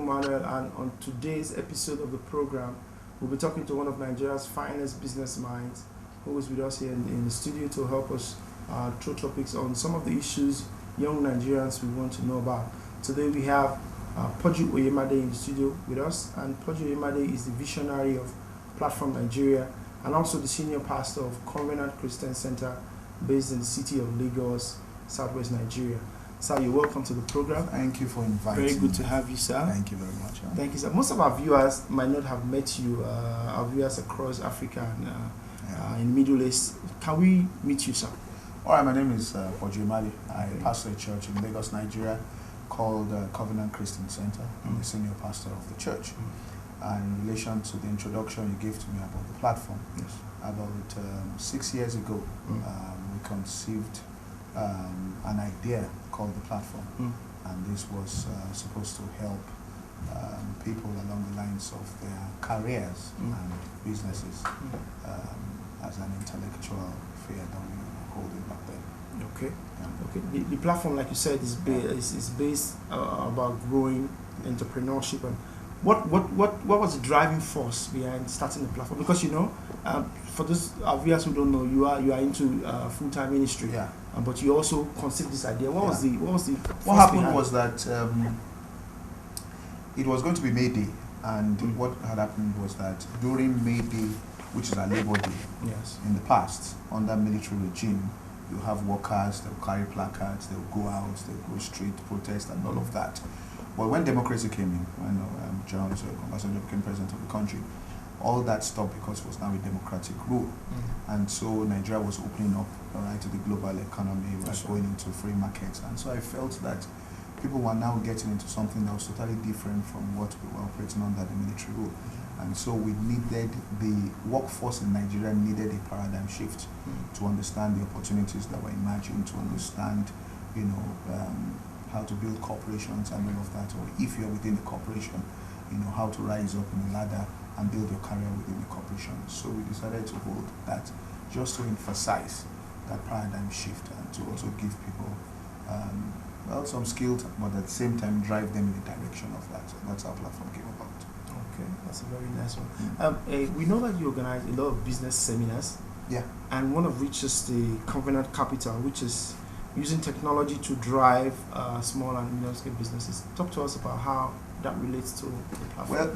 Manuel, and on today's episode of the program, we'll be talking to one of Nigeria's finest business minds who is with us here in the studio to help us throw topics on some of the issues young Nigerians we want to know about. Today we have Poju Oyemade in the studio with us, and Poju Oyemade is the visionary of Platform Nigeria and also the senior pastor of Convener Christian Center based in the city of Lagos, Southwest Nigeria. Sir, you're welcome to the program. Thank you for inviting me. Very good to have you, sir. Thank you very much. Thank you, sir. Most of our viewers might not have met you, our viewers across Africa and in the Middle East. Can we meet you, sir? All right, my name is Poju Oyemade. I pastor a church in Lagos, Nigeria called Convener Christian Center. I'm the senior pastor of the church. And in relation to the introduction you gave to me about the platform, Yes. about 6 years ago, we conceived an idea called the platform, and this was supposed to help people along the lines of their careers and businesses as an intellectual fair that we were holding back then. Okay. Yeah. Okay. The platform, like you said, is based about growing entrepreneurship. And what was the driving force behind starting the platform? Because for those viewers who don't know, you are into full-time ministry. Yeah. But you also conceived this idea. What happened was that it was going to be May Day, and what had happened was that during May Day, which is a Labor Day, yes, in the past, under military regime, you have workers, they'll carry placards, they'll go out, they'll go street protest and all of that. But when democracy came in, when John Obasanjo became president of the country, all that stopped because it was now a democratic rule. And so Nigeria was opening up to the global economy, was going into free markets. And so I felt that people were now getting into something that was totally different from what we were operating under the military rule. And so we needed, the workforce in Nigeria needed a paradigm shift to understand the opportunities that were emerging, to understand, how to build corporations and all of that, or if you're within the corporation, how to rise up in the ladder and build your career within the corporation. So we decided to hold that just to emphasize that paradigm shift and to also give people some skills, but at the same time drive them in the direction of that. So that's how platform came about. Okay, that's a very nice one. We know that you organize a lot of business seminars. Yeah. And one of which is the Convener Capital, which is using technology to drive small and medium-scale businesses. Talk to us about how that relates to the platform. Well,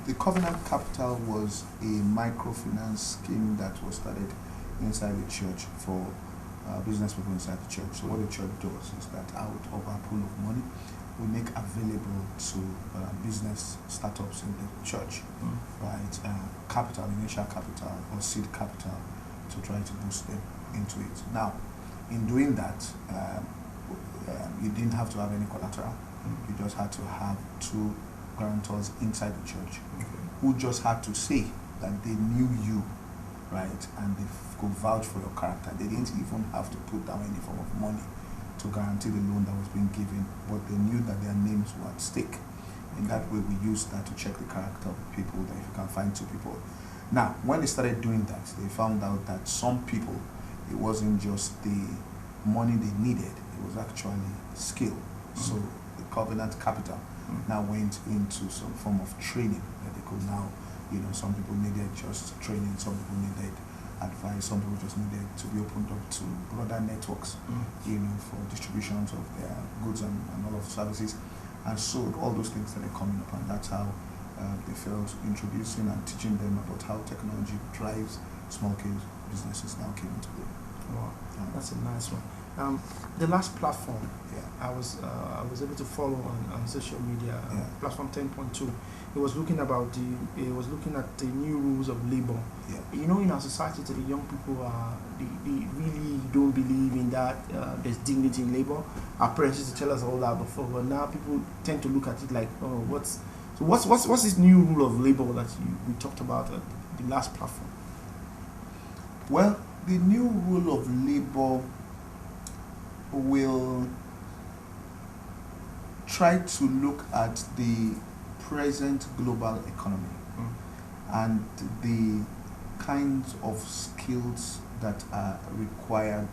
the Covenant Capital was a microfinance scheme that was started inside the church for business people inside the church. So what the church does is that out of our pool of money, we make available to business startups in the church, capital, initial capital or seed capital to try to boost them into it. Now, in doing that, you didn't have to have any collateral. You just had to have two guarantors inside the church who just had to say that they knew you, and they could vouch for your character. They didn't even have to put down any form of money to guarantee the loan that was being given, but they knew that their names were at stake. In that way, we used that to check the character of people, that if you can find two people. Now, when they started doing that, they found out that some people, it wasn't just the money they needed, it was actually skill. So the Covenant Capital now went into some form of training that they could now, some people needed just training, some people needed advice, some people just needed to be opened up to broader networks, for distributions of their goods and all of the services. And so all those things started coming up, and that's how they felt introducing and teaching them about how technology drives small-scale businesses now came into play. Wow, that's a nice one. The last platform, yeah, I was able to follow on social media, platform 10.2. It was looking at the new rules of labor. Yeah. In our society today, young people they really don't believe in that. There's dignity in labor. Our parents used to tell us all that before, but now people tend to look at it like, what's this new rule of labor that we talked about at the last platform? Well, the new rule of labor will try to look at the present global economy and the kinds of skills that are required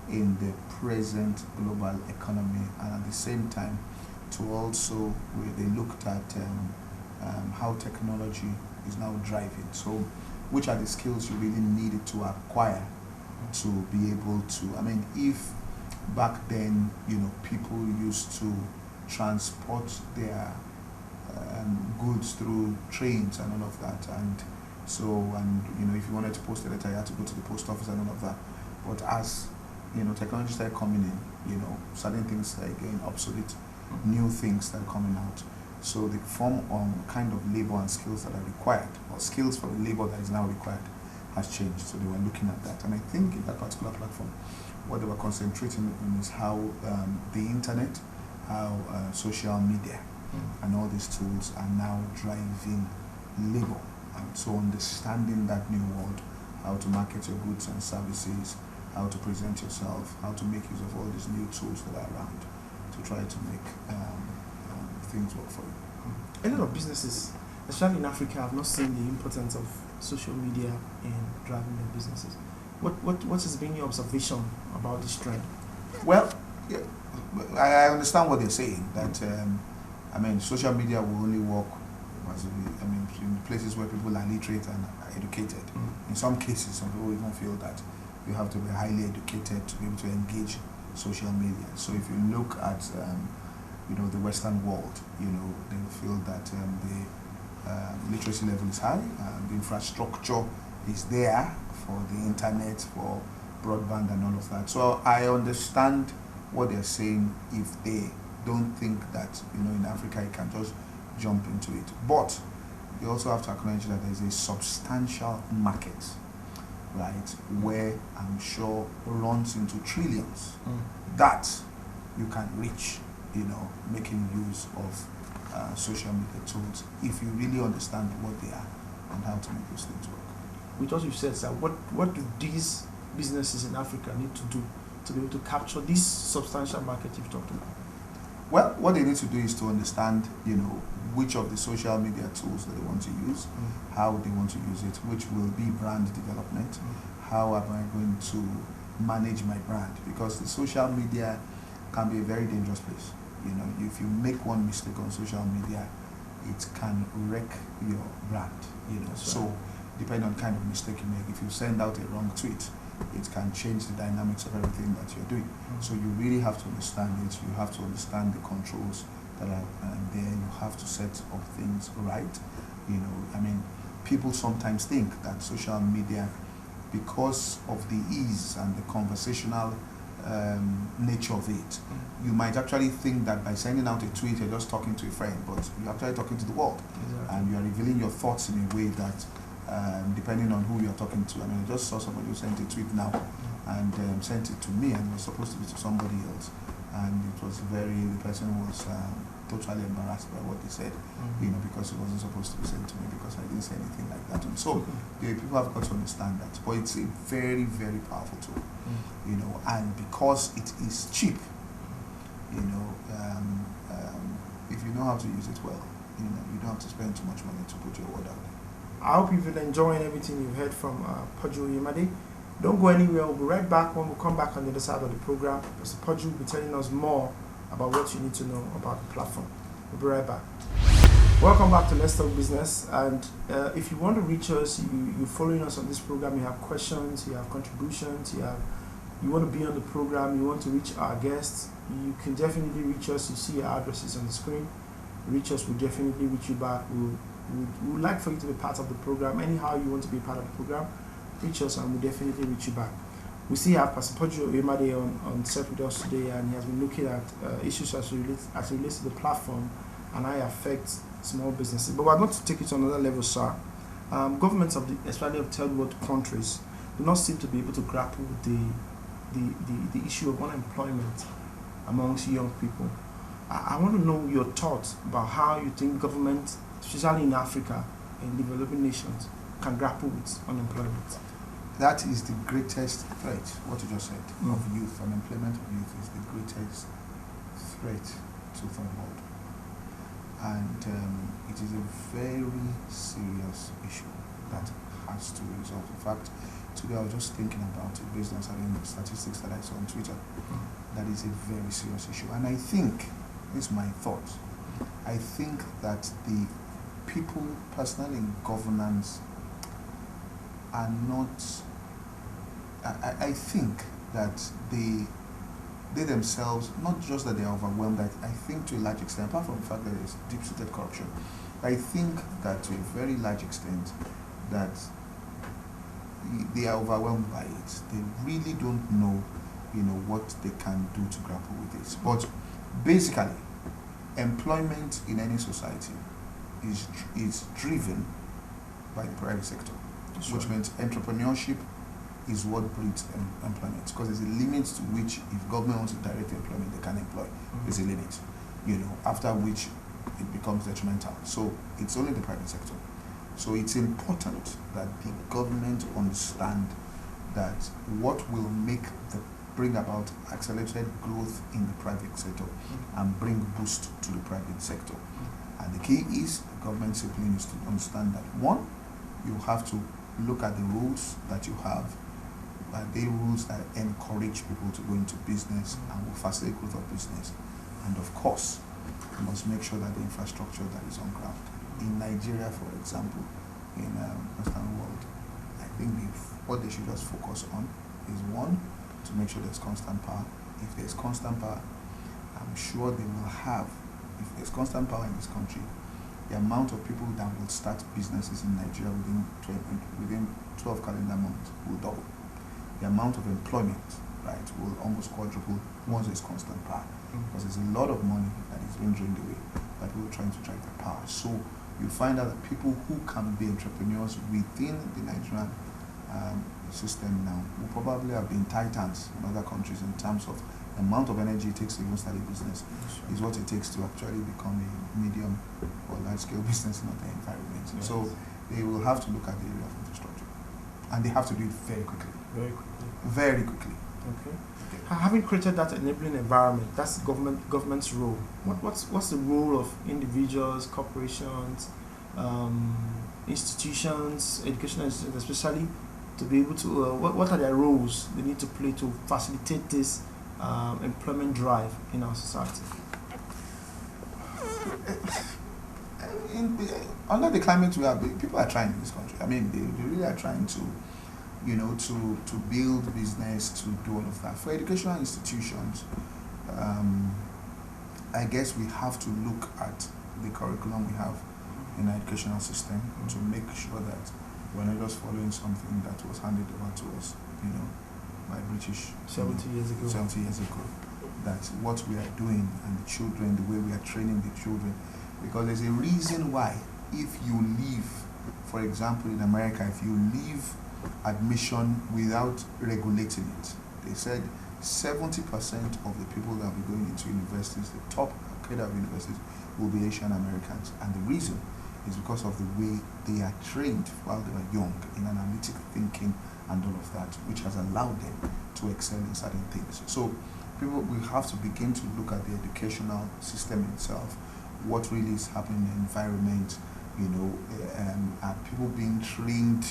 in the present global economy, and at the same time to also, where they looked at how technology is now driving. So, which are the skills you really needed to acquire to be able to, I mean, if back then, people used to transport their goods through trains and all of that, and if you wanted to post a letter, you had to go to the post office and all of that. But as technology started coming in, certain things started getting obsolete, new things started coming out. So the form of kind of labor and skills that are required, or skills for the labor that is now required, has changed. So they were looking at that, and I think in that particular platform, what they were concentrating on is how the internet, how social media, and all these tools are now driving labor. And so understanding that new world, how to market your goods and services, how to present yourself, how to make use of all these new tools that are around to try to make things work for you. A lot of businesses, especially in Africa, have not seen the importance of social media in driving their businesses. What has been your observation about this trend? Well, yeah, I understand what they're saying, that social media will only work in places where people are literate and are educated. In some cases, some people even feel that you have to be highly educated to be able to engage social media. So if you look at the Western world, they feel that the literacy level is high, the infrastructure is there for the internet, for broadband and all of that. So I understand what they're saying if they don't think that in Africa you can just jump into it. But you also have to acknowledge that there's a substantial market, right, where I'm sure runs into trillions that you can reach, making use of social media tools if you really understand what they are and how to make those things work. With what you've said, sir, what do these businesses in Africa need to do to be able to capture this substantial market you've talked about? Well, what they need to do is to understand, which of the social media tools that they want to use, how they want to use it, which will be brand development, how am I going to manage my brand, because the social media can be a very dangerous place. If you make one mistake on social media, it can wreck your brand. So depending on the kind of mistake you make, if you send out a wrong tweet, it can change the dynamics of everything that you're doing. So you really have to understand it. You have to understand the controls that are there. You have to set up things right. People sometimes think that social media, because of the ease and the conversational nature of it, you might actually think that by sending out a tweet you're just talking to a friend, but you're actually talking to the world. Exactly. And you are revealing your thoughts in a way that depending on who you're talking to. I just saw somebody who sent a tweet now and sent it to me, and it was supposed to be to somebody else, and it was the person was totally embarrassed by what they said, because it wasn't supposed to be sent to me because I didn't say anything like that. And so people have got to understand that, but it's a very, very powerful tool, and because it is cheap, if you know how to use it well, you don't have to spend too much money to put your word out there. I hope you've been enjoying everything you've heard from Poju Oyemade. Don't go anywhere. We'll be right back when we come back on the other side of the program. Mr. Poju will be telling us more about what you need to know about the platform. We'll be right back. Welcome back to Let's Talk Business. And if you want to reach us, you're following us on this program, you have questions, you have contributions, you want to be on the program, you want to reach our guests, you can definitely reach us. You see our addresses on the screen. Reach us, we'll definitely reach you back. We would like for you to be part of the program. Anyhow you want to be part of the program, reach us and we'll definitely reach you back. We still have Pastor Poju Oyemade on set with us today, and he has been looking at issues as relates to the platform and how it affects small businesses. But we're going to take it to another level, sir. Governments especially of third world countries, do not seem to be able to grapple with the issue of unemployment amongst young people. I want to know your thoughts about how you think government, especially in Africa and developing nations, can grapple with unemployment. That is the greatest threat, what you just said, of youth. Unemployment of youth is the greatest threat to the world. And it is a very serious issue that has to be resolved. In fact, today I was just thinking about it based on certain statistics that I saw on Twitter. That is a very serious issue. And I think this is my thought. I think that the people personally in governance are not, I think that they themselves, not just that they are overwhelmed, I think to a large extent, apart from the fact that there is deep-seated corruption, I think that to a very large extent that they are overwhelmed by it. They really don't know, what they can do to grapple with this. But basically, employment in any society is driven by the private sector, which means entrepreneurship is what breeds employment, because there's a limit to which, if government wants to direct employment, they can employ. There's a limit, after which it becomes detrimental. So it's only the private sector. So it's important that the government understand that what will bring about accelerated growth in the private sector and bring boost to the private sector. And the key is the government simply needs to understand that, one, you have to look at the rules that you have. They rules that encourage people to go into business and will facilitate growth of business. And of course, you must make sure that the infrastructure that is on ground. In Nigeria, for example, in Western world, I think what they should just focus on is, one, to make sure there's constant power. If there's constant power, I'm sure they will have, if there's constant power in this country, the amount of people that will start businesses in Nigeria within 12 calendar months will double. The amount of employment, right, will almost quadruple once there's constant power. Because there's a lot of money that is being drained away by people trying to drive the power. So you find out that people who can be entrepreneurs within the Nigerian system now will probably have been titans in other countries in terms of the amount of energy it takes to even start a business is what it takes to actually become a medium or large scale business in other environments. Yes. So they will have to look at the area of infrastructure, and they have to do it very quickly. Very quickly. Okay. Having created that enabling environment, that's government's role. What's the role of individuals, corporations, institutions, educational institutions, especially, to be able to what are their roles they need to play to facilitate this employment drive in our society? Under the climate we have, people are trying in this country. I mean, they really are trying to, to build business, to do all of that. For educational institutions, I guess we have to look at the curriculum we have in the educational system to make sure that we're not just following something that was handed over to us, by British 70 years ago. That's what we are doing, and the children, the way we are training the children. Because there's a reason why, if you leave, for example, in America, if you leave admission without regulating it, they said 70% of the people that will be going into universities, the top cadre of universities, will be Asian Americans. And the reason is because of the way they are trained while they were young in analytic thinking and all of that, which has allowed them to excel in certain things. So people will have to begin to look at the educational system itself, what really is happening in the environment, are people being trained,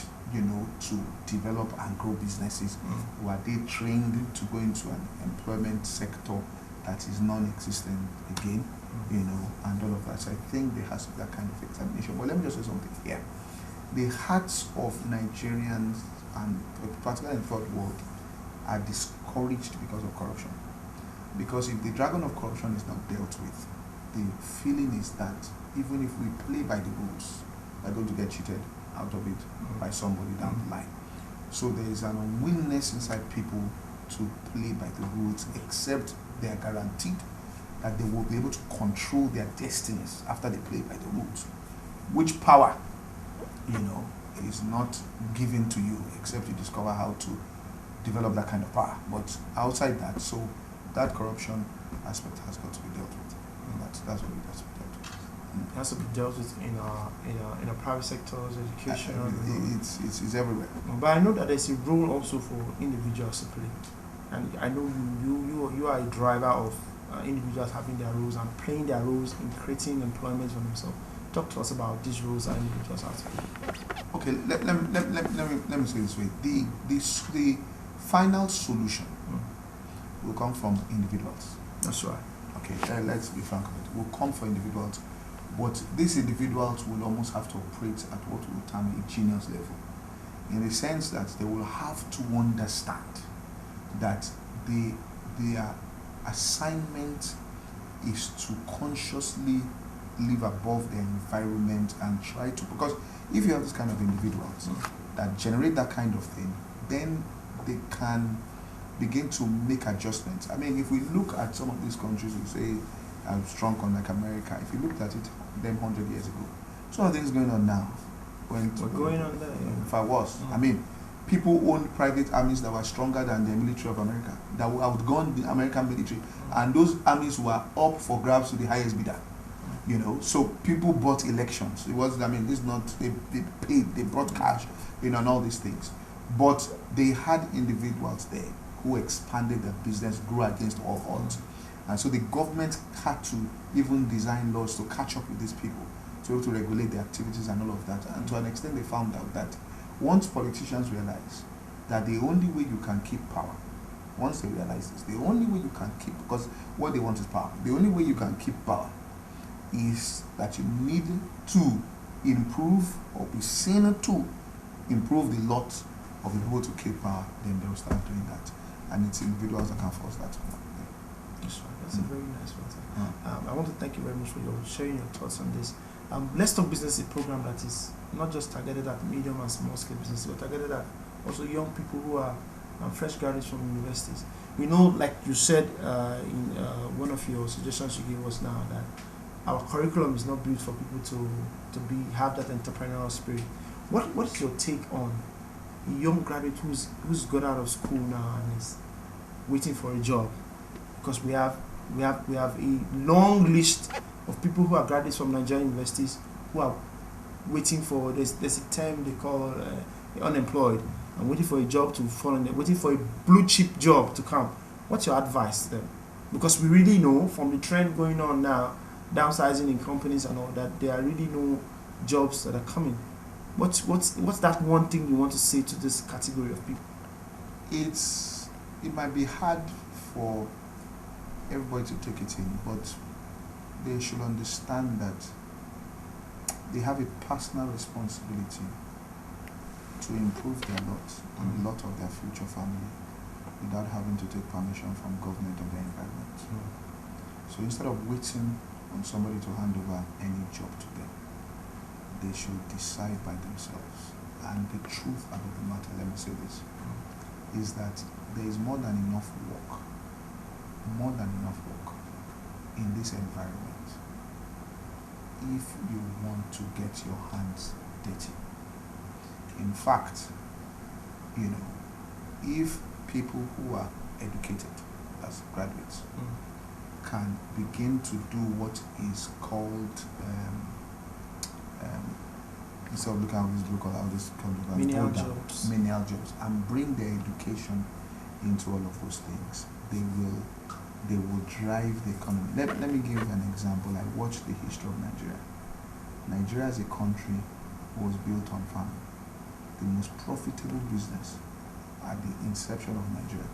to develop and grow businesses, or are they trained to go into an employment sector that is non-existent again, and all of that. So I think there has to be that kind of examination. But let me just say something here. The hearts of Nigerians, and particularly in the third world, are discouraged because of corruption. Because if the dragon of corruption is not dealt with, the feeling is that even if we play by the rules, we're going to get cheated out of it by somebody down the line. So there is an unwillingness inside people to play by the rules, except they are guaranteed that they will be able to control their destinies after they play by the rules. Which power, is not given to you except you discover how to develop that kind of power. But outside that, so that corruption aspect has got to be dealt with. And that's what it has to be dealt with. It has to be dealt with in our private sectors, education. It's everywhere. But I know that there's a role also for individuals to play, and I know you are a driver of individuals having their roles and playing their roles in creating employment for themselves. Talk to us about these roles that individuals have to play. Okay, let me say this way. The final solution will come from individuals. That's right. Okay, let's be frank with it. Will come for individuals, but these individuals will almost have to operate at what we would term a genius level, in the sense that they will have to understand that their assignment is to consciously live above their environment and try to, because if you have this kind of individuals that generate that kind of thing, then they can begin to make adjustments. I mean, if we look at some of these countries, we say strong on like America, if you looked at it them 100 years ago, some of things going on now. What's going on there? Yeah. If I was, I mean, people owned private armies that were stronger than the military of America, that would outgun the American military, and those armies were up for grabs to the highest bidder. You know, so people bought elections. It was, I mean, this is not, they paid, they brought cash, you know, and all these things. But they had individuals there who expanded their business, grew against all odds. And so the government had to even design laws to catch up with these people, to be able to regulate their activities and all of that. And to an extent, they found out that once politicians realize that the only way you can keep power, once they realize this, the only way you can keep, because what they want is power, the only way you can keep power is that you need to improve or be seen to improve the lot of the people to keep power, then they'll start doing that. And it's individuals that can force that to happen. That's right. That's a very nice one. I want to thank you very much for your sharing your thoughts on this. Let's Talk Business is a program that is not just targeted at medium and small scale businesses, but targeted at also young people who are fresh graduates from universities. We know, like you said in one of your suggestions you gave us now, that our curriculum is not built for people to have that entrepreneurial spirit. What is your take on a young graduate who's got out of school now and is waiting for a job? Because we have a long list of people who are graduates from Nigerian universities who are waiting for, there's a term they call unemployed, and waiting for a job to fall in there, waiting for a blue chip job to come. What's your advice to them? Because we really know from the trend going on now, downsizing in companies and all that, there are really no jobs that are coming. What's that one thing you want to say to this category of people? It might be hard for everybody to take it in, but they should understand that they have a personal responsibility to improve their lot and the lot of their future family without having to take permission from government or the environment. So instead of waiting on somebody to hand over any job to them, they should decide by themselves. And the truth about the matter, let me say this, is that there is more than enough work in this environment if you want to get your hands dirty. In fact, you know, if people who are educated as graduates can begin to do what is called instead of looking at this blue collar, I'll just call it menial jobs, and bring their education into all of those things, they will drive the economy. Let me give you an example. I watched the history of Nigeria. Nigeria as a country was built on farming. The most profitable business at the inception of Nigeria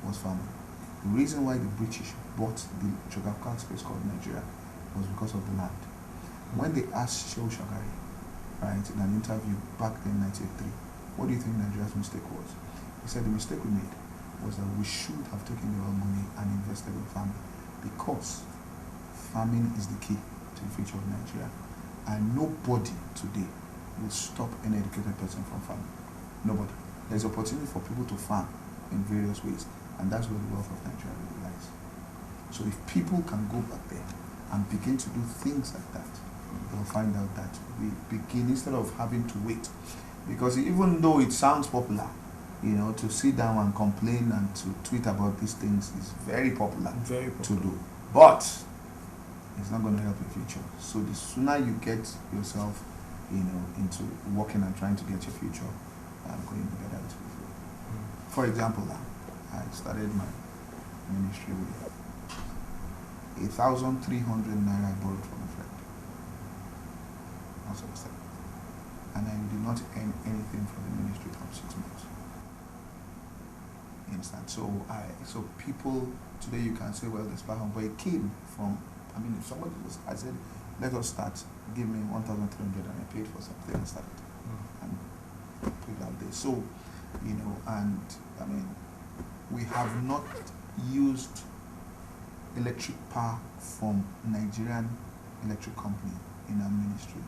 was farming. The reason why the British bought the geographical space called Nigeria was because of the land. When they asked Shehu Shagari, right, in an interview back in 1983, what do you think Nigeria's mistake was? He said the mistake we made was that we should have taken the oil money and invested in farming, because farming is the key to the future of Nigeria, and nobody today will stop an educated person from farming. Nobody. There's opportunity for people to farm in various ways, and that's where the wealth of Nigeria really lies. So if people can go back there and begin to do things like that, they'll find out that we begin, instead of having to wait, because even though it sounds popular, you know, to sit down and complain and to tweet about these things is very popular, to do, but it's not going to help your future. So the sooner you get yourself, you know, into working and trying to get your future going, the better it will be. For example, I started my ministry with 1,300 naira I borrowed from a friend. That's what I said. And I did not earn anything from the ministry for 6 months. You understand? So people today, you can say, well, this platform, but it came from. I mean, if somebody was, I said, let us start. Give me 1,300, and I paid for something and started and put it out there. So, and I mean, we have not used electric power from Nigerian electric company in our ministry.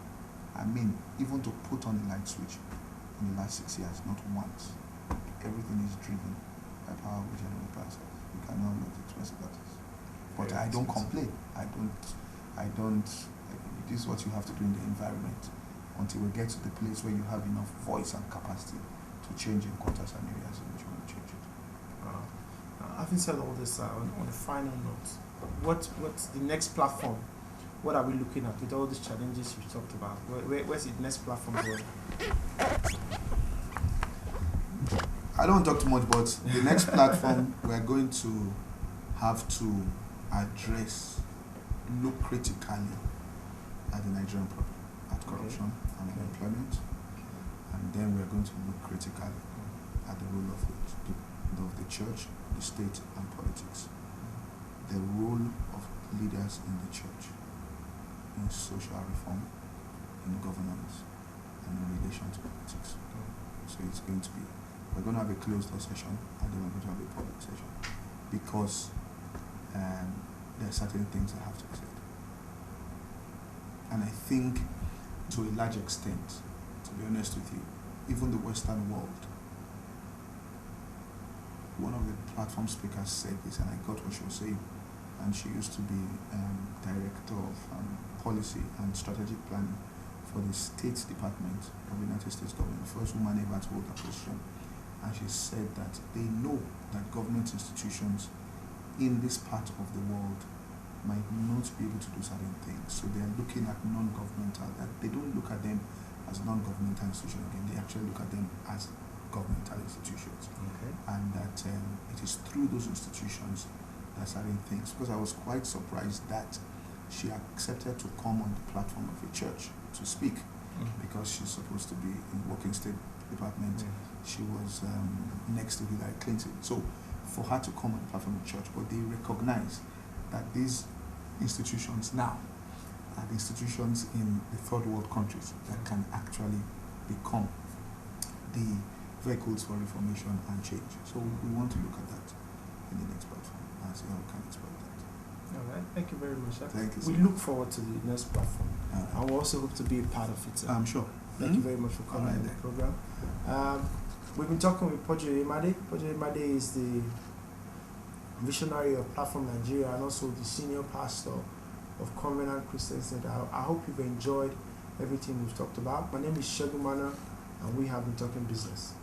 I mean, even to put on the light switch in the last 6 years, not once. Everything is driven by power we generate ourselves. You cannot know the expensive that is. But I don't complain. I don't. This is what you have to do in the environment until we get to the place where you have enough voice and capacity to change in quarters and areas in which you want to change it. Having said all this, on the final note, what's the next platform? What are we looking at with all these challenges you talked about? Where's the next platform going? I don't talk too much, but the next platform we're going to have to address, look critically at the Nigerian problem, at corruption and unemployment, and then we're going to look critically at the role of the church, the state, and politics. The role of leaders in the church in social reform, in governance, and in relation to politics. So it's going to be, we're going to have a closed door session, and then we're going to have a public session, because there are certain things that have to be said. And I think, to a large extent, to be honest with you, even the Western world, one of the platform speakers said this, and I got what she was saying, and she used to be director of policy and strategic planning for the State Department of the United States government, the first woman ever to hold that position. And she said that they know that government institutions in this part of the world might not be able to do certain things. So they are looking at non-governmental, that they don't look at them as non-governmental institutions again, they actually look at them as governmental institutions. Okay. And that it is through those institutions that certain things, because I was quite surprised that she accepted to come on the platform of a church to speak, because she's supposed to be in working State Department. She was next to Hillary Clinton. So for her to come on the platform of the church, but they recognize that these institutions now are the institutions in the third world countries that can actually become the vehicles for reformation and change. So we want to look at that in the next platform and see how we can exploit that. All right, thank you very much. Thank you. We look forward to the next platform. And we also hope to be a part of it. I'm sure. Thank you very much for coming on the program. We've been talking with Poju Oyemade. Poju Oyemade is the visionary of Platform Nigeria and also the senior pastor of Convener Christian Center. I hope you've enjoyed everything we've talked about. My name is Segun Manuel, and we have been talking business.